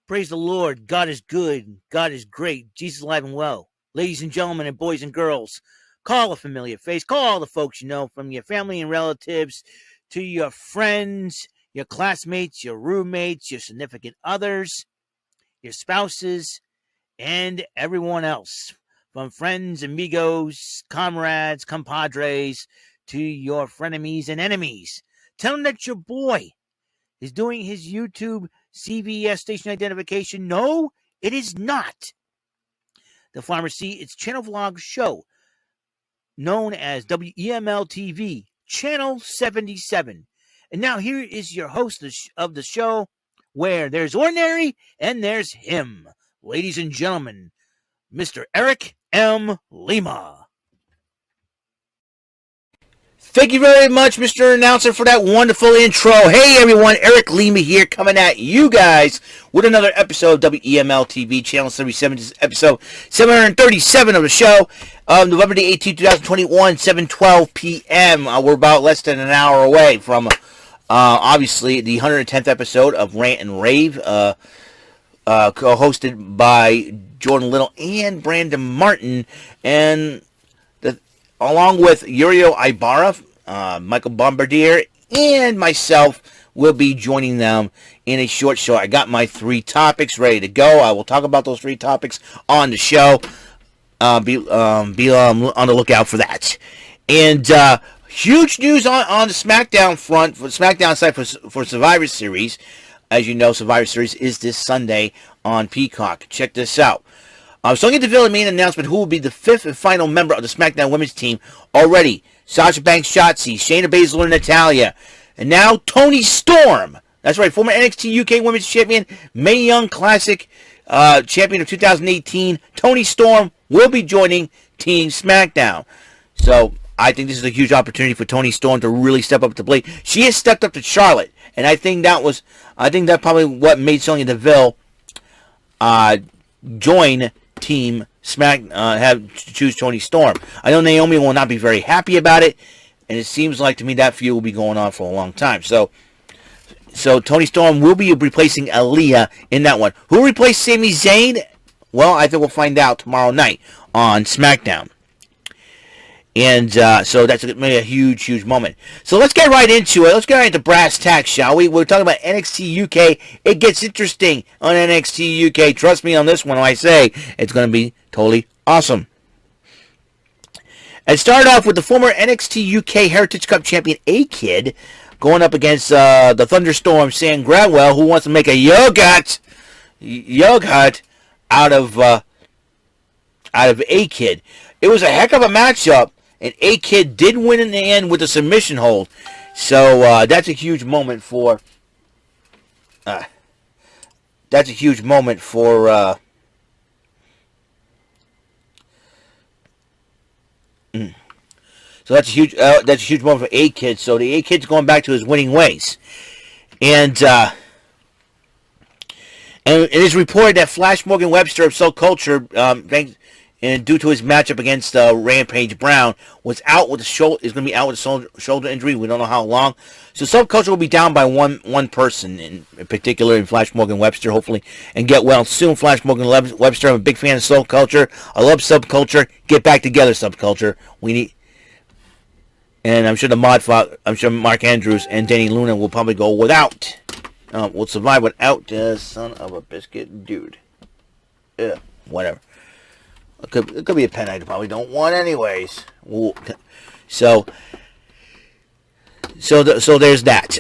Praise the Lord. God is good. God is great. Jesus alive and well. Ladies and gentlemen and boys and girls, call a familiar face. Call all the folks you know, from your family and relatives to your friends, your classmates, your roommates, your significant others, your spouses, and everyone else. From friends, amigos, comrades, compadres, to your frenemies and enemies. Tell them that your boy is doing his YouTube CVS station identification. No, it is not. The Pharmacy, its channel vlog show, known as WEML-TV, Channel 77. And now here is your host of the show, where there's ordinary and there's him. Ladies and gentlemen, Mr. Eric M. Lima. Thank you very much, Mr. Announcer, for that wonderful intro. Hey, everyone, Eric Lima here, coming at you guys with another episode of WEML-TV, Channel 77. This is episode 737 of the show, November the 18th, 2021, 7:12 p.m. We're about less than an hour away from, obviously, the 110th episode of Rant and Rave, co-hosted by Jordan Little and Brandon Martin, and along with Uriel Ibarra, Michael Bombardier, and myself will be joining them in a short show. I got my 3 topics ready to go. I will talk about those 3 topics on the show. Be on the lookout for that. And huge news on the SmackDown front, for SmackDown side for Survivor Series. As you know, Survivor Series is this Sunday on Peacock. Check this out. Sonya Deville made an announcement who will be the 5th and final member of the SmackDown women's team already. Sasha Banks, Shotzi, Shayna Baszler, and Natalya. And now Toni Storm. That's right, former NXT UK Women's Champion, Mae Young Classic Champion of 2018. Toni Storm will be joining Team SmackDown. So I think this is a huge opportunity for Toni Storm to really step up to the plate. She has stepped up to Charlotte, and I think that probably what made Sonya Deville join Team choose Toni Storm. I know Naomi will not be very happy about it, and it seems like to me that feud will be going on for a long time. So Toni Storm will be replacing Aleah in that one. Who will replace Sami Zayn? Well, I think we'll find out tomorrow night on SmackDown. And so that's going to be a huge, huge moment. So let's get right into it. Let's get right into brass tacks, shall we? We're talking about NXT UK. It gets interesting on NXT UK. Trust me on this one when I say it's going to be totally awesome. It started off with the former NXT UK Heritage Cup champion A-Kid going up against the Thunderstorm Sam Gradwell, who wants to make a yogurt out of A-Kid. It was a heck of a matchup. And A-Kid did win in the end with a submission hold. So that's a huge moment for So that's a huge moment for A-Kid. So the A-Kid's going back to his winning ways. And it is reported that Flash Morgan Webster of SUBCulture, and due to his matchup against Rampage Brown, was out with is going to be out with a shoulder injury. We don't know how long. So SUBCulture will be down by one person in particular, in Flash Morgan Webster, hopefully, and get well soon. Flash Morgan Webster, I'm a big fan of SUBCulture. I love SUBCulture. Get back together, SUBCulture. We need, and I'm sure Mark Andrews and Danny Luna will probably go without. Will survive without son of a biscuit dude. Yeah, whatever. It could be a pen I probably don't want anyways. So there's that.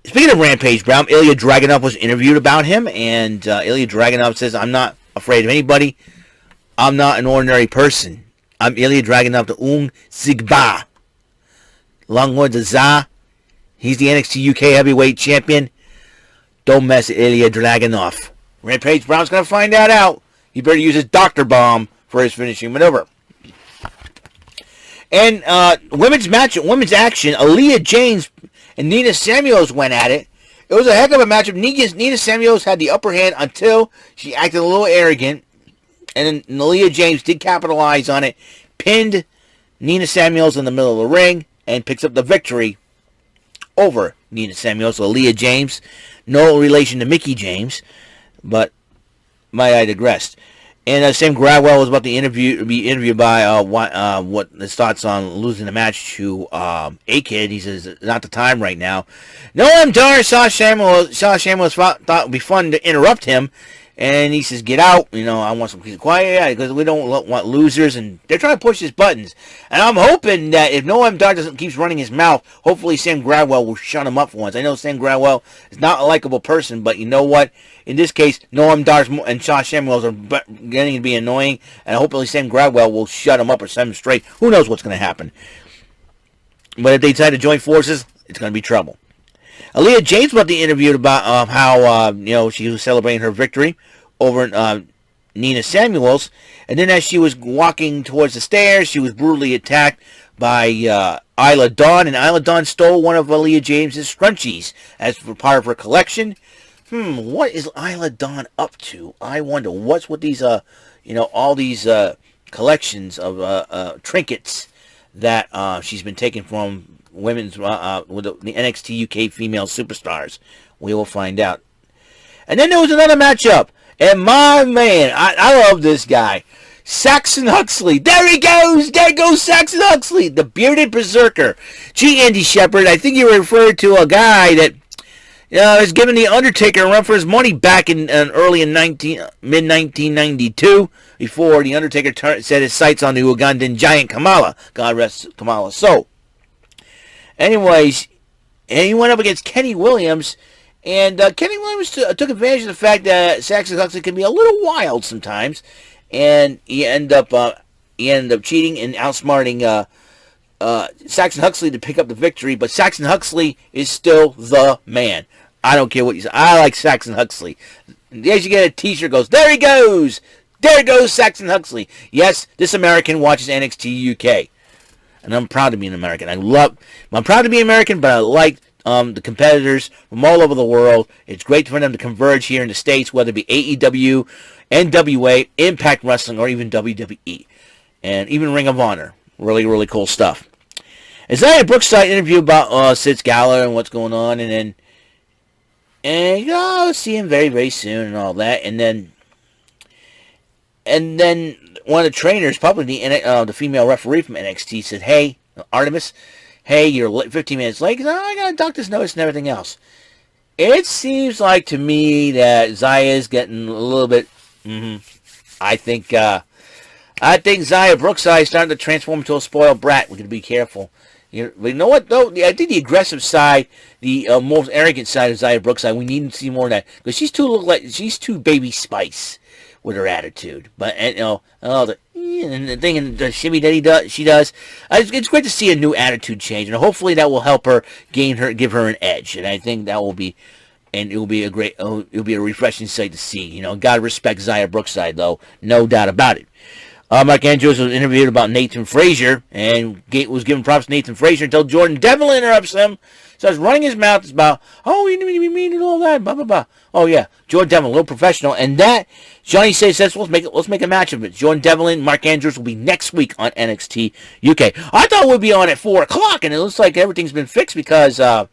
Speaking of Rampage Brown, Ilja Dragunov was interviewed about him, and Ilja Dragunov says, "I'm not afraid of anybody. I'm not an ordinary person. I'm Ilja Dragunov, the Sigba. Long words of Za. He's the NXT UK Heavyweight Champion. Don't mess with Ilja Dragunov." Rampage Brown's going to find that out. He better use his Dr. Bomb for his finishing maneuver. And women's action, Aleah James and Nina Samuels went at it. It was a heck of a matchup. Nina Samuels had the upper hand until she acted a little arrogant. And then Aleah James did capitalize on it, pinned Nina Samuels in the middle of the ring, and picks up the victory over Nina Samuels. So Aleah James No relation to Mickey James, but I digress. And Sam Gradwell was about to be interviewed by what his thoughts on losing the match to A-Kid. He says not the time right now. Noam Dar saw Samuels thought it would be fun to interrupt him. And he says, get out. I want some peace and quiet because we don't want losers. And they're trying to push his buttons. And I'm hoping that if Noam Dar keeps running his mouth, hopefully Sam Gradwell will shut him up for once. I know Sam Gradwell is not a likable person, but you know what? In this case, Noam Dar and Shaw Samuels are getting to be annoying. And hopefully Sam Gradwell will shut him up or set him straight. Who knows what's going to happen? But if they decide to join forces, it's going to be trouble. Aleah James about the interview about how she was celebrating her victory over Nina Samuels, and then as she was walking towards the stairs, she was brutally attacked by Isla Dawn, and Isla Dawn stole one of Aleah James's scrunchies as for part of her collection. What is Isla Dawn up to? I wonder what's with these all these collections of trinkets that she's been taking from women's with the NXT UK female superstars. We will find out. And then there was another matchup, and my man, I love this guy, Saxon Huxley. There he goes. There goes Saxon Huxley, the bearded berserker. Gee, Andy Shepard, I think you referred to a guy that is giving the Undertaker a run for his money back in mid-1992, before the Undertaker set his sights on the Ugandan giant Kamala. God rest Kamala's soul. Anyways, and he went up against Kenny Williams, and Kenny Williams took advantage of the fact that Saxon Huxley can be a little wild sometimes, and he ended up cheating and outsmarting Saxon Huxley to pick up the victory. But Saxon Huxley is still the man. I don't care what you say. I like Saxon Huxley. As you get a T-shirt, goes, there he goes. There goes Saxon Huxley. Yes, this American watches NXT UK. And I'm proud to be an American. I'm proud to be American, but I like the competitors from all over the world. It's great for them to converge here in the States, whether it be AEW, NWA, Impact Wrestling, or even WWE. And even Ring of Honor. Really, really cool stuff. Xia Brookside interview about Sid Scala and what's going on, and see him very, very soon and all that. And then one of the trainers, probably the female referee from NXT, said, hey, Artemis, hey, you're 15 minutes late. I got a doctor's notice and everything else. It seems like to me that Xia is getting a little bit, I think Xia Brookside is starting to transform into a spoiled brat. We're going to be careful. But you know what, though? I think the aggressive side, the most arrogant side of Xia Brookside, we need to see more of that. Because she's too Baby Spice with her attitude. But, the thing and the shimmy that she does, it's great to see a new attitude change. And hopefully that will help her give her an edge. And I think that will be, and it will be a refreshing sight to see. God respect Xia Brookside, though. No doubt about it. Mark Andrews was interviewed about Nathan Frazier, and was giving props to Nathan Frazier until Jordan Devlin interrupts him. Starts running his mouth about, you didn't even mean and all that, blah, blah, blah. Oh, yeah, Jordan Devlin, a little professional. And that, Johnny says, let's make a match of it. Jordan Devlin, Mark Andrews will be next week on NXT UK. I thought we'd be on at 4 o'clock, and it looks like everything's been fixed because, I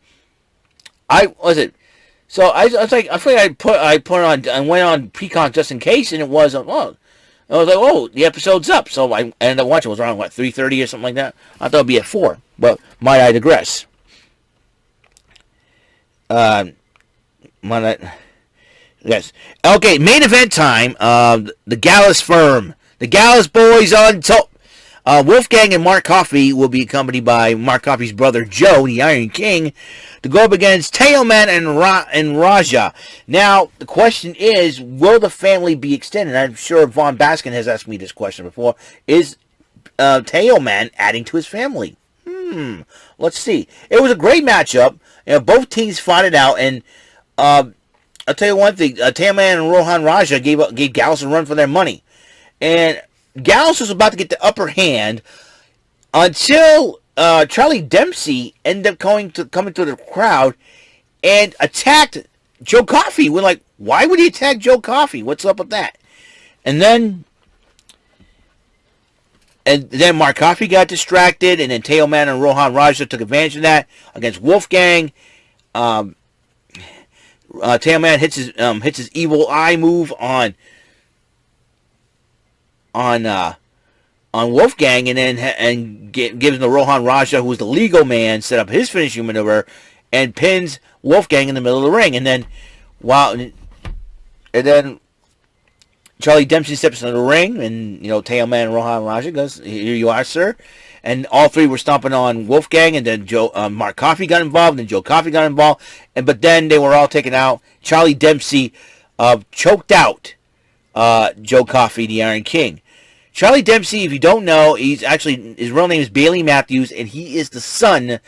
was like, I went on Peacock just in case, and it was, I was like, the episode's up. So I ended up watching. It was around, 3:30 or something like that? I thought it would be at 4. But might I digress? Yes. Okay, main event time. The Gallus firm. The Gallus boys on top. Wolfgang and Mark Coffey will be accompanied by Mark Coffey's brother Joe, the Iron King, to go up against Teoman and Raja. Now, the question is, will the family be extended? I'm sure Von Baskin has asked me this question before. Is Teoman adding to his family? Let's see. It was a great matchup. Both teams fought it out, and I'll tell you one thing. Teoman and Rohan Raja gave Gallus a run for their money. And Gallus was about to get the upper hand until Charlie Dempsey ended up coming to the crowd and attacked Joe Coffey. We're like, why would he attack Joe Coffey? What's up with that? And then Mark Coffey got distracted, and then Teoman and Rohan Raja took advantage of that against Wolfgang. Teoman hits his evil eye move on Wolfgang, and then gives him the Rohan Raja, who is the legal man, set up his finishing maneuver and pins Wolfgang in the middle of the ring. And then Charlie Dempsey steps into the ring, and Teoman and Rohan Raja goes, "Here you are, sir." And all three were stomping on Wolfgang, and then Mark Coffey got involved, and Joe Coffey got involved, but then they were all taken out. Charlie Dempsey choked out Joe Coffey, the Iron King. Charlie Dempsey, if you don't know, his real name is Bailey Matthews, and he is the son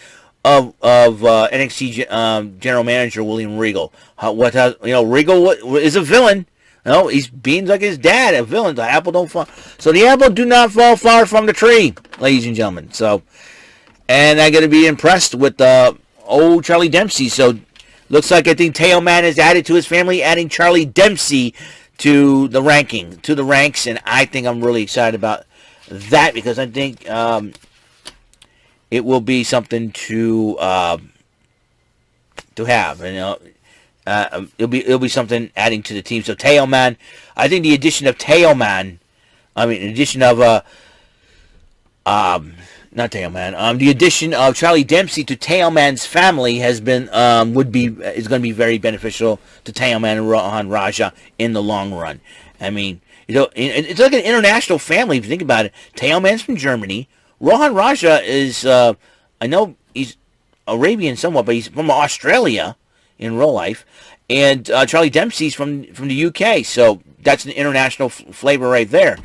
of NXT general manager William Regal. Regal is a villain. No, he's being like his dad, a villain. The apple don't fall. So the apple do not fall far from the tree, ladies and gentlemen. So, and I got to be impressed with old Charlie Dempsey. So, looks like I think Teoman has added to his family, adding Charlie Dempsey to the ranks, and I think I'm really excited about that, because I think it will be something to have. It'll be something adding to the team. So Teoman, I think the addition of the addition of Charlie Dempsey to Teoman's family is going to be very beneficial to Teoman and Rohan Raja in the long run. I mean, it's like an international family if you think about it. Teoman's from Germany. Rohan Raja is, I know he's Arabian somewhat, but he's from Australia in real life. And Charlie Dempsey's from the UK, so that's an international flavor right there.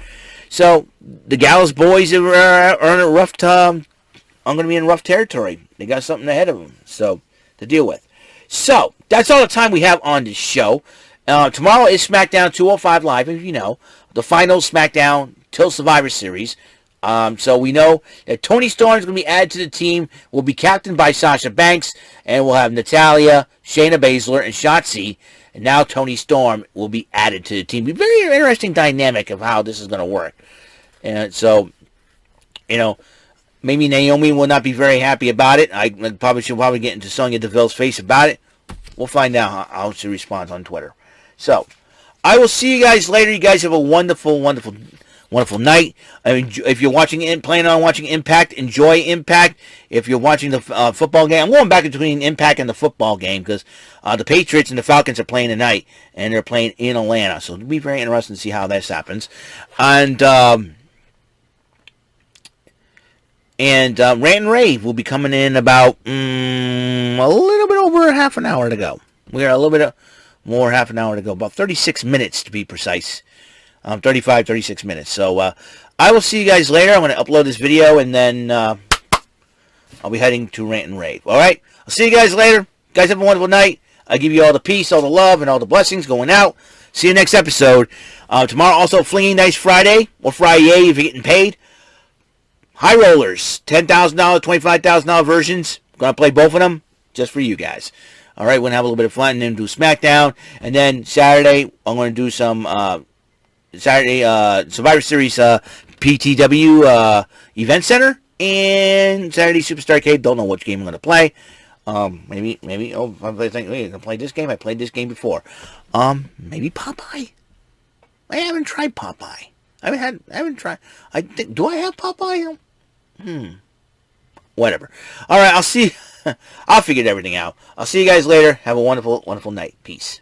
So the Gallus boys are in a rough I'm going to be in rough territory. They got something ahead of them, so to deal with. So that's all the time we have on this show. Tomorrow is SmackDown 205 Live, if you know, the final SmackDown till Survivor Series. So we know that Toni Storm is going to be added to the team. Will be captained by Sasha Banks, and we'll have Natalya, Shayna Baszler, and Shotzi. And now Toni Storm will be added to the team. Be very interesting dynamic of how this is going to work. And so, maybe Naomi will not be very happy about it. She'll probably get into Sonya Deville's face about it. We'll find out how she responds on Twitter. So, I will see you guys later. You guys have a wonderful, wonderful, wonderful night. I mean, if you're planning on watching Impact, enjoy Impact. If you're watching the football game, I'm going back between Impact and the football game, because the Patriots and the Falcons are playing tonight, and they're playing in Atlanta. So it'll be very interesting to see how this happens. And Rant and Rave will be coming in about a little bit over half an hour to go. We got a little bit more half an hour to go, about 36 minutes to be precise. 36 minutes. So I will see you guys later. I'm going to upload this video, and then I'll be heading to Rant and Rave. All right? I'll see you guys later. You guys have a wonderful night. I give you all the peace, all the love, and all the blessings going out. See you next episode. Tomorrow also Flinging Dice Friday, or Friday if you're getting paid. High Rollers, $10,000, $25,000 versions. Going to play both of them just for you guys. All right, we're going to have a little bit of fun and then do SmackDown. And then Saturday, I'm going to do some Survivor Series PTW Event Center. And Saturday Superstar Cave. Don't know which game I'm going to play. Maybe, if I think, wait, I'm going to play this game. I played this game before. Maybe Popeye. I haven't tried Popeye. I haven't tried. Do I have Popeye? Whatever. All right, I'll see. I'll figure everything out. I'll see you guys later. Have a wonderful, wonderful night. Peace.